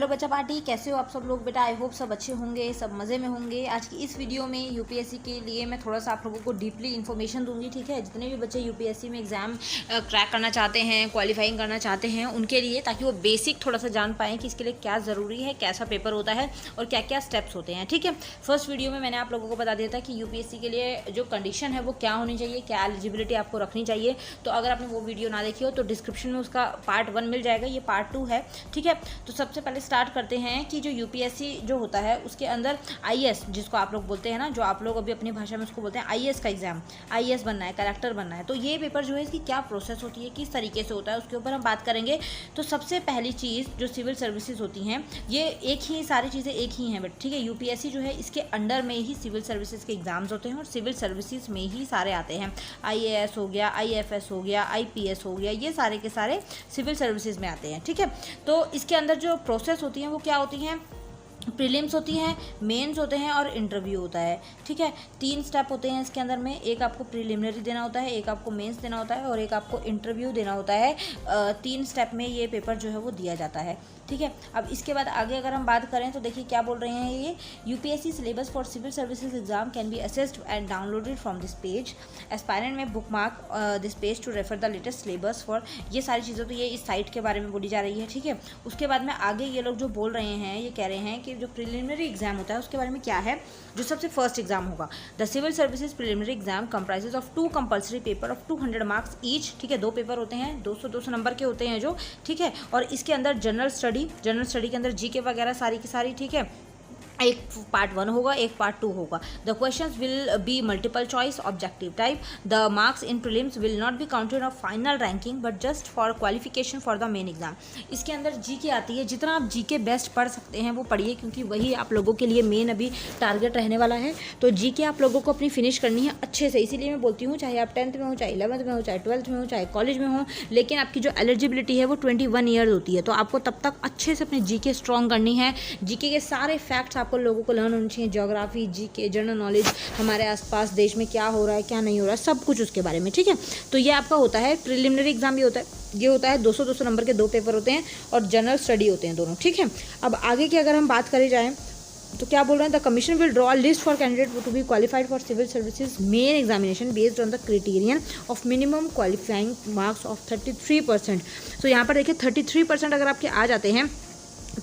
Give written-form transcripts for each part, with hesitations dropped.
बच्चा पार्टी, कैसे हो आप सब लोग बेटा। आई होप सब अच्छे होंगे, सब मज़े में होंगे। आज की इस वीडियो में यूपीएससी के लिए मैं थोड़ा सा आप लोगों को डीपली इन्फॉर्मेशन दूंगी, ठीक है। जितने भी बच्चे यूपीएससी में एग्ज़ाम क्रैक करना चाहते हैं, क्वालिफाइंग करना चाहते हैं, उनके लिए, ताकि वो बेसिक थोड़ा सा जान पाएँ कि इसके लिए क्या ज़रूरी है, कैसा पेपर होता है और क्या क्या स्टेप्स होते हैं, ठीक है। फर्स्ट वीडियो में मैंने आप लोगों को बता दिया था कि यूपीएससी के लिए जो कंडीशन है वो क्या होनी चाहिए, क्या एलिजिबिलिटी आपको रखनी चाहिए। तो अगर आपने वो वीडियो ना देखी हो तो डिस्क्रिप्शन में उसका पार्ट 1 मिल जाएगा, ये पार्ट 2 है, ठीक है। तो सबसे पहले स्टार्ट करते हैं कि जो यूपीएससी जो होता है उसके अंदर आईएएस, जिसको आप लोग बोलते हैं ना, जो आप लोग अभी अपनी भाषा में उसको बोलते हैं आईएएस का एग्जाम, आईएएस बनना है, कलेक्टर बनना है। तो ये पेपर जो है इसकी क्या प्रोसेस होती है, किस तरीके से होता है, उसके ऊपर हम बात करेंगे। तो सबसे पहली चीज़ जो सिविल सर्विसेज होती हैं, ये एक ही, सारी चीज़ें एक ही हैं, बट ठीक है। यूपीएससी जो है इसके अंडर में ही सिविल सर्विसेज के एग्जाम्स होते हैं और सिविल सर्विसेज में ही सारे आते हैं। आईएएस हो गया, आईएफएस हो गया, आईपीएस हो गया, ये सारे के सारे सिविल सर्विसेज में आते हैं, ठीक है। तो इसके अंदर जो प्रोसेस होती हैं वो क्या होती हैं, प्रीलिम्स होती हैं, मेंस होते हैं और इंटरव्यू होता है, ठीक है। 3 स्टेप होते हैं इसके अंदर में, एक आपको प्रीलिमिनरी देना होता है, एक आपको मेंस देना होता है और एक आपको इंटरव्यू देना होता है। 3 स्टेप में ये पेपर जो है वो दिया जाता है, ठीक है। अब इसके बाद आगे अगर हम बात करें तो देखिए क्या बोल रहे हैं ये, UPSC syllabus for civil services exam can be assessed and downloaded from this page. Aspirant may bookmark this page to refer the latest syllabus for, ये सारी चीज़ें तो ये इस साइट के बारे में बोली जा रही है, ठीक है। उसके बाद में आगे ये लोग जो बोल रहे हैं, ये कह रहे हैं कि जो प्रिलिमिनरी एग्जाम होता है उसके बारे में क्या है। जो सबसे फर्स्ट एग्जाम होगा, the civil services preliminary exam comprises of 2 compulsory paper of 200 marks each, ठीक है। 2 पेपर होते हैं, 200 नंबर के होते हैं जो, ठीक है। और इसके अंदर जनरल स्टडी के अंदर जीके वगैरह सारी की सारी, ठीक है। एक पार्ट 1 होगा, एक पार्ट 2 होगा। The questions will be multiple choice objective type. The marks in prelims will not be counted of final ranking but just for qualification for the main exam. इसके अंदर जीके आती है, जितना आप जीके बेस्ट पढ़ सकते हैं वो पढ़िए, क्योंकि वही आप लोगों के लिए मेन अभी टारगेट रहने वाला है। तो जीके आप लोगों को अपनी फिनिश करनी है अच्छे से, इसीलिए मैं बोलती हूँ चाहे आप 10th में हो, चाहे 11th में हो, चाहे 12th में हो, चाहे कॉलेज में हो, लेकिन आपकी जो एलिजिबिलिटी है वो 21 ईयर्स होती है। तो आपको तब तक अच्छे से अपनी जीके स्ट्रॉन्ग करनी है। जीके के सारे फैक्ट्स आपको लोगों को लर्न चाहिए, ज्योग्राफी, जीके, जनरल नॉलेज, हमारे आसपास देश में क्या हो रहा है, क्या नहीं हो रहा है, सब कुछ उसके बारे में, ठीक है। तो ये आपका होता है प्रिलिमिनरी एग्जाम, भी होता है, ये होता है 200 नंबर के 2 पेपर होते हैं और जनरल स्टडी होते हैं दोनों, ठीक है। अब आगे की अगर हम बात करें जाएँ तो क्या बोल रहे हैं, the commission will draw list for candidate to be qualified for civil services main examination based on the criterion of minimum qualifying marks of 33%। तो यहाँ पर देखिए 33% अगर आपके आ जाते हैं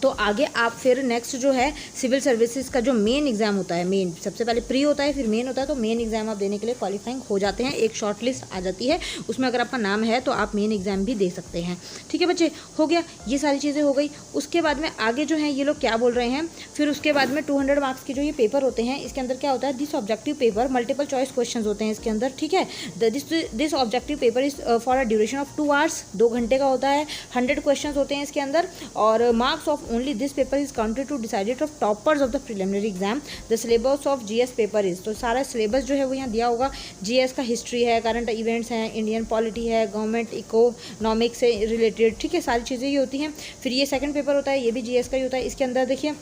तो आगे आप फिर नेक्स्ट जो है सिविल सर्विसेज का जो मेन एग्जाम होता है, मेन सबसे पहले प्री होता है फिर मेन होता है, तो मेन एग्जाम आप देने के लिए क्वालिफाइंग हो जाते हैं। एक शॉर्ट लिस्ट आ जाती है, उसमें अगर आपका नाम है तो आप मेन एग्जाम भी दे सकते हैं, ठीक है बच्चे। हो गया, ये सारी चीज़ें हो गई। उसके बाद में आगे जो है ये लोग क्या बोल रहे हैं, फिर उसके बाद में 200 मार्क्स के जो ये पेपर होते हैं, इसके अंदर क्या होता है, this objective paper multiple choice question होते हैं इसके अंदर, ठीक है। This objective paper is for a duration of 2 hours, 2 घंटे का होता है। 100 क्वेश्चन होते हैं इसके अंदर और marks of only this paper is counted to decide it of toppers of the preliminary exam. The syllabus of GS paper is, तो सारा सिलेबस जो है वो यहाँ दिया होगा। GS का हिस्ट्री है, करंट इवेंट्स हैं, इंडियन पॉलिटी है, गवर्नमेंट इकोनॉमिक्स से रिलेटेड, ठीक है, सारी चीज़ें ये होती हैं। फिर ये सेकंड पेपर होता है, ये भी GS का ही होता है। इसके अंदर देखिए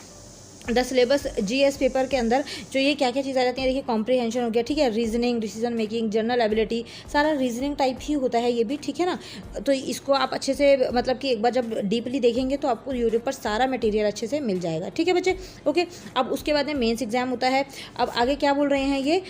द सिलेबस GS पेपर के अंदर जो ये क्या क्या चीज़ आ जाती है, देखिए कॉम्प्रिहेंशन हो गया, ठीक है, reasoning, decision making, general ability, सारा रीजनिंग टाइप ही होता है ये भी, ठीक है ना। तो इसको आप अच्छे से, मतलब कि एक बार जब डीपली देखेंगे तो आपको यूट्यूब पर सारा मटेरियल अच्छे से मिल जाएगा, ठीक है बच्चे, ओके। अब उसके बाद में मेंस एग्जाम होता है। अब आगे क्या बोल रहे हैं ये,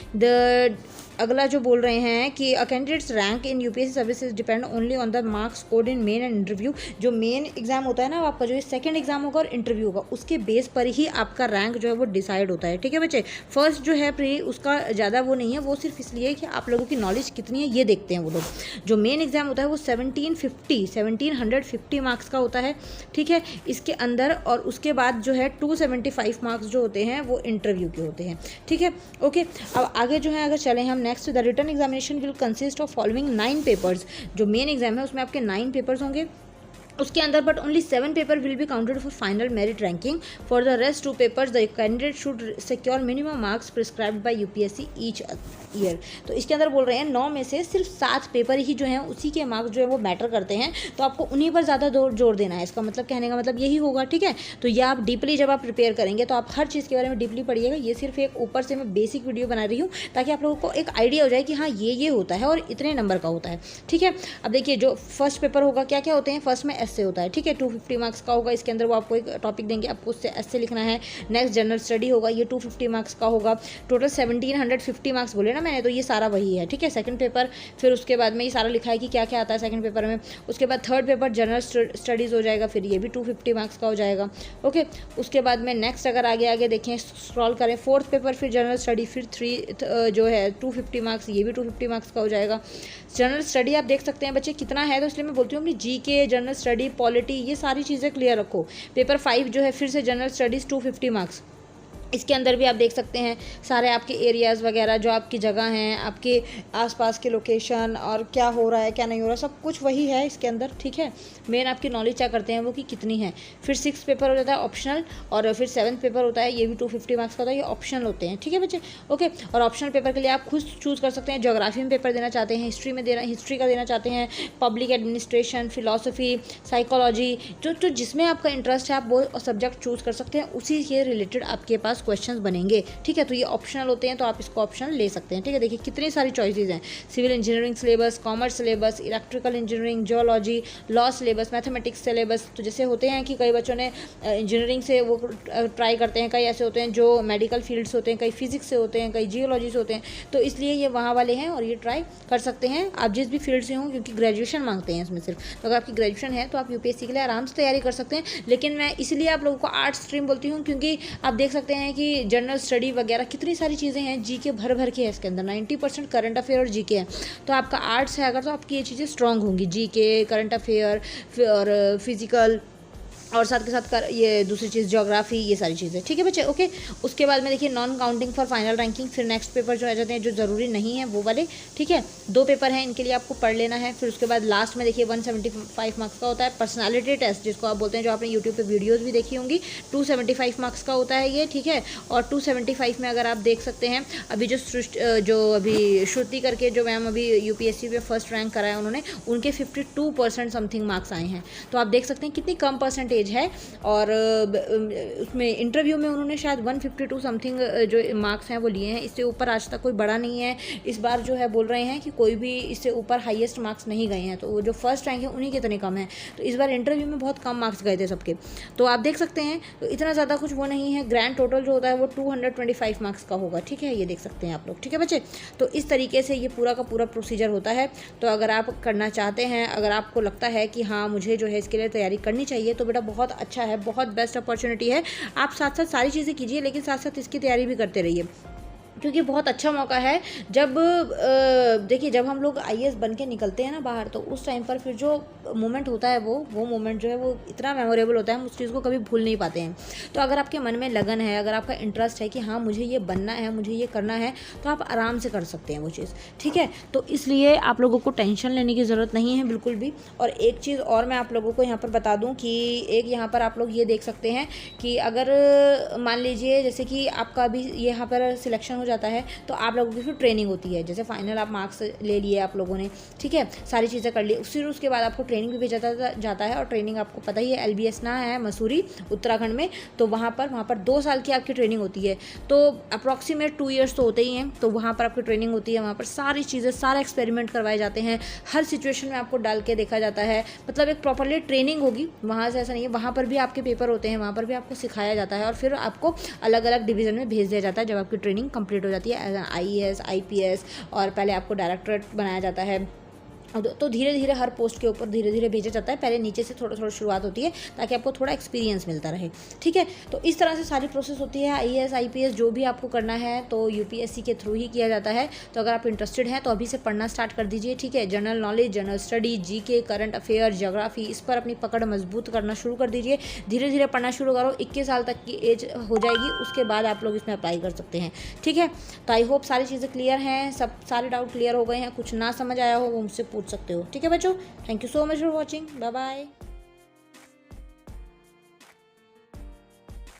अगला जो बोल रहे हैं कि a candidates rank in UPSC services depend only on the marks scored in main and interview. जो मेन एग्जाम होता है ना आपका, जो सेकंड एग्जाम होगा और इंटरव्यू होगा, उसके बेस पर ही आपका रैंक जो है वो डिसाइड होता है, ठीक है बच्चे। फर्स्ट जो है प्री, उसका ज़्यादा वो नहीं है, वो सिर्फ इसलिए कि आप लोगों की नॉलेज कितनी है ये देखते हैं वो लोग। जो मेन एग्जाम होता है वो 1750 मार्क्स का होता है, ठीक है, इसके अंदर। और उसके बाद जो है 275 मार्क्स जो होते हैं वो इंटरव्यू के होते हैं, ठीक है, ओके। अब आगे जो है अगर चलें हम next, the written examination will consist of following 9 papers. जो मेन एग्जाम है उसमें आपके 9 पेपर्स होंगे उसके अंदर, but only 7 paper will be counted for final merit ranking. For the rest 2 papers the candidate should secure minimum marks prescribed by UPSC each year. तो इसके अंदर बोल रहे हैं 9 में से सिर्फ 7 पेपर ही जो हैं उसी के मार्क्स जो है वो मैटर करते हैं, तो आपको उन्हीं पर ज़्यादा जोर देना है। इसका मतलब, कहने का मतलब यही होगा, ठीक है। तो ये आप डीपली जब आप प्रिपेयर करेंगे तो आप हर चीज़ के बारे में डीपली पढ़िएगा। ये सिर्फ एक ऊपर से मैं बेसिक वीडियो बना रही हूँ ताकि आप लोगों को एक आइडिया हो जाए कि हाँ ये होता है और इतने नंबर का होता है, ठीक है। अब देखिए जो फर्स्ट पेपर होगा, क्या क्या होते हैं, फर्स्ट में ऐसे होता है, ठीक है। 250 मार्क्स का होगा, इसके अंदर वो आपको एक टॉपिक देंगे, आपको उससे ऐसे लिखना है। नेक्स्ट जनरल स्टडी होगा, ये 250 मार्क्स का होगा। टोटल 1750 मार्क्स बोले ना मैंने, तो ये सारा वही है, ठीक है। सेकंड पेपर, फिर उसके बाद में ये सारा लिखा है कि क्या क्या आता है सेकंड पेपर में। उसके बाद थर्ड पेपर जनरल स्टडीज़ हो जाएगा, फिर ये भी 250 मार्क्स का हो जाएगा, ओके। उसके बाद में नेक्स्ट अगर आगे आगे देखें, स्क्रॉल करें, फोर्थ पेपर फिर जनरल स्टडी, फिर 3 जो है 250 मार्क्स, ये भी 250 मार्क्स का हो जाएगा। जनरल स्टडी आप देख सकते हैं बच्चे कितना है, तो इसलिए मैं बोलती हूँ अपनी जीके, जनरल स्टडी, पॉलिटी, ये सारी चीज़ें क्लियर रखो। पेपर 5 जो है फिर से जनरल स्टडीज़ 250 मार्क्स, इसके अंदर भी आप देख सकते हैं सारे आपके एरियाज़ वगैरह, जो आपकी जगह हैं, आपके आसपास के लोकेशन और क्या हो रहा है क्या नहीं हो रहा, सब कुछ वही है इसके अंदर, ठीक है। मेन आपकी नॉलेज क्या करते हैं वो कि कितनी है। फिर 6th पेपर हो जाता है ऑप्शनल, और फिर 7th पेपर होता है, ये भी 250 मार्क्स का होता है, ये ऑप्शनल होते हैं, ठीक है बच्चे, ओके। और ऑप्शनल पेपर के लिए आप खुद चूज़ कर सकते हैं, ज्योग्राफी में पेपर देना चाहते हैं, हिस्ट्री का देना चाहते हैं, पब्लिक एडमिनिस्ट्रेशन, फिलॉसफी, साइकोलॉजी, जो जिसमें आपका इंटरेस्ट है आप वो सब्जेक्ट चूज़ कर सकते हैं, उसी के रिलेटेड आपके पास क्वेश्चंस बनेंगे, ठीक है। तो ये ऑप्शनल होते हैं, तो आप इसको ऑप्शनल ले सकते हैं, ठीक है। देखिए कितनी सारी चॉइसेस हैं, civil engineering syllabus, commerce syllabus, electrical engineering, geology, law syllabus, mathematics syllabus. तो जैसे होते हैं कि कई बच्चों ने इंजीनियरिंग से वो ट्राई करते हैं, कई ऐसे होते हैं जो मेडिकल फील्ड से होते हैं, कई फिजिक्स से होते हैं, कई जियोलॉजी से होते हैं, तो इसलिए ये वहाँ वाले हैं और ये ट्राई कर सकते हैं आप जिस भी फील्ड से हों, क्योंकि ग्रेजुएशन मांगते हैं इसमें सिर्फ। तो अगर आपकी ग्रेजुएशन है तो आप यूपीएससी के लिए आराम से तैयारी कर सकते हैं। लेकिन मैं इसलिए आप लोगों को आर्ट्स स्ट्रीम बोलती हूँ, क्योंकि आप देख सकते हैं कि जनरल स्टडी वगैरह कितनी सारी चीज़ें हैं, जीके भर के है इसके अंदर, 90% करंट अफेयर और जीके है। तो आपका आर्ट्स है अगर, तो आपकी ये चीज़ें स्ट्रांग होंगी, जीके, करंट अफेयर और फिजिकल, और साथ के साथ ये दूसरी चीज़ ज्योग्राफी, ये सारी चीज़ें, ठीक है बच्चे, ओके। उसके बाद में देखिए non counting for final ranking, फिर नेक्स्ट पेपर जो आ जाते हैं जो ज़रूरी नहीं है वो वाले, ठीक है। 2 पेपर हैं, इनके लिए आपको पढ़ लेना है। फिर उसके बाद लास्ट में देखिए 175 मार्क्स का होता है पर्सनालिटी टेस्ट, जिसको आप बोलते हैं, जो आपने यूट्यूब पर वीडियोज़ भी देखी होंगी, 275 मार्क्स का होता है ये, ठीक है। और 275 में अगर आप देख सकते हैं, अभी जो अभी श्रुति करके जो मैम अभी यूपीएससी पे फर्स्ट रैंक करा है उन्होंने, उनके 52% समथिंग मार्क्स आए हैं। तो आप देख सकते हैं कितनी कम परसेंटेज है। और उसमें इंटरव्यू में उन्होंने शायद 152 समथिंग जो मार्क्स हैं वो लिए हैं, इससे ऊपर आज तक कोई बड़ा नहीं है। इस बार जो है बोल रहे हैं कि कोई भी इससे ऊपर हाईएस्ट मार्क्स नहीं गए हैं, तो वो जो फर्स्ट रैंक है उन्हीं के इतने कम हैं। तो इस बार इंटरव्यू में बहुत कम मार्क्स गए थे सबके, तो आप देख सकते हैं, तो इतना ज़्यादा कुछ वो नहीं है। ग्रैंड टोटल जो होता है वो 225 मार्क्स का होगा, ठीक है, ये देख सकते हैं आप लोग, ठीक है बच्चे। तो इस तरीके से ये पूरा का पूरा प्रोसीजर होता है। तो अगर आप करना चाहते हैं, अगर आपको लगता है कि हाँ मुझे जो है इसके लिए तैयारी करनी चाहिए, तो बेटा बहुत अच्छा है, बहुत बेस्ट अपॉर्चुनिटी है। आप साथ साथ सारी चीज़ें कीजिए, लेकिन साथ साथ इसकी तैयारी भी करते रहिए, क्योंकि बहुत अच्छा मौका है। जब देखिए जब हम लोग आईएएस बन के निकलते हैं ना बाहर, तो उस टाइम पर फिर जो मोमेंट होता है वो मोमेंट जो है वो इतना मेमोरेबल होता है, हम उस चीज़ को कभी भूल नहीं पाते हैं। तो अगर आपके मन में लगन है, अगर आपका इंटरेस्ट है कि हाँ मुझे ये बनना है, मुझे ये करना है, तो आप आराम से कर सकते हैं वो चीज़, ठीक है। तो इसलिए आप लोगों को टेंशन लेने की ज़रूरत नहीं है बिल्कुल भी। और एक चीज़ और मैं आप लोगों को यहाँ पर बता दूँ कि एक यहाँ पर आप लोग ये देख सकते हैं कि अगर मान लीजिए जैसे कि आपका भी यहाँ पर सिलेक्शन जाता है, तो आप लोगों की फिर ट्रेनिंग होती है। जैसे फाइनल आप मार्क्स ले लिए आप लोगों ने, ठीक है, सारी चीज़ें कर ली, फिर उसके बाद आपको ट्रेनिंग भी भेजा जाता है। और ट्रेनिंग आपको पता ही है, एलबीएस ना है मसूरी उत्तराखंड में, तो वहाँ पर 2 साल की आपकी ट्रेनिंग होती है। तो अप्रॉक्सीमेट 2 ईयर्स तो होते ही हैं। तो वहाँ पर आपकी ट्रेनिंग होती है, वहाँ पर सारी चीज़ें, सारे एक्सपेरिमेंट करवाए जाते हैं, हर सिचुएशन में आपको डाल के देखा जाता है। मतलब एक प्रॉपरली ट्रेनिंग होगी वहाँ से, ऐसा नहीं है। वहाँ पर भी आपके पेपर होते हैं, वहाँ पर भी आपको सिखाया जाता है, और फिर आपको अलग अलग डिवीज़न में भेज दिया जाता है जब आपकी ट्रेनिंग कंप्लीट हो जाती है। आईएएस, आईपीएस, और पहले आपको डायरेक्टरेट बनाया जाता है। तो धीरे धीरे हर पोस्ट के ऊपर धीरे धीरे भेजा जाता है। पहले नीचे से थोड़ा थोड़ा शुरुआत होती है, ताकि आपको थोड़ा एक्सपीरियंस मिलता रहे, ठीक है। तो इस तरह से सारी प्रोसेस होती है। आईएएस, आईपीएस जो भी आपको करना है तो यूपीएससी के थ्रू ही किया जाता है। तो अगर आप इंटरेस्टेड हैं तो अभी से पढ़ना स्टार्ट कर दीजिए, ठीक है। General knowledge, general study, GK, current affair, geography, इस पर अपनी पकड़ मजबूत करना शुरू कर दीजिए। धीरे धीरे पढ़ना शुरू करो। 21 साल तक की एज हो जाएगी, उसके बाद आप लोग इसमें अप्लाई कर सकते हैं, ठीक है। तो आई होप सारी चीज़ें क्लियर हैं, सब सारे डाउट क्लियर हो गए हैं। कुछ ना समझ आया हो वो मुझसे पूछ सकते हो, ठीक है बच्चों। Thank you so much for watching, bye bye.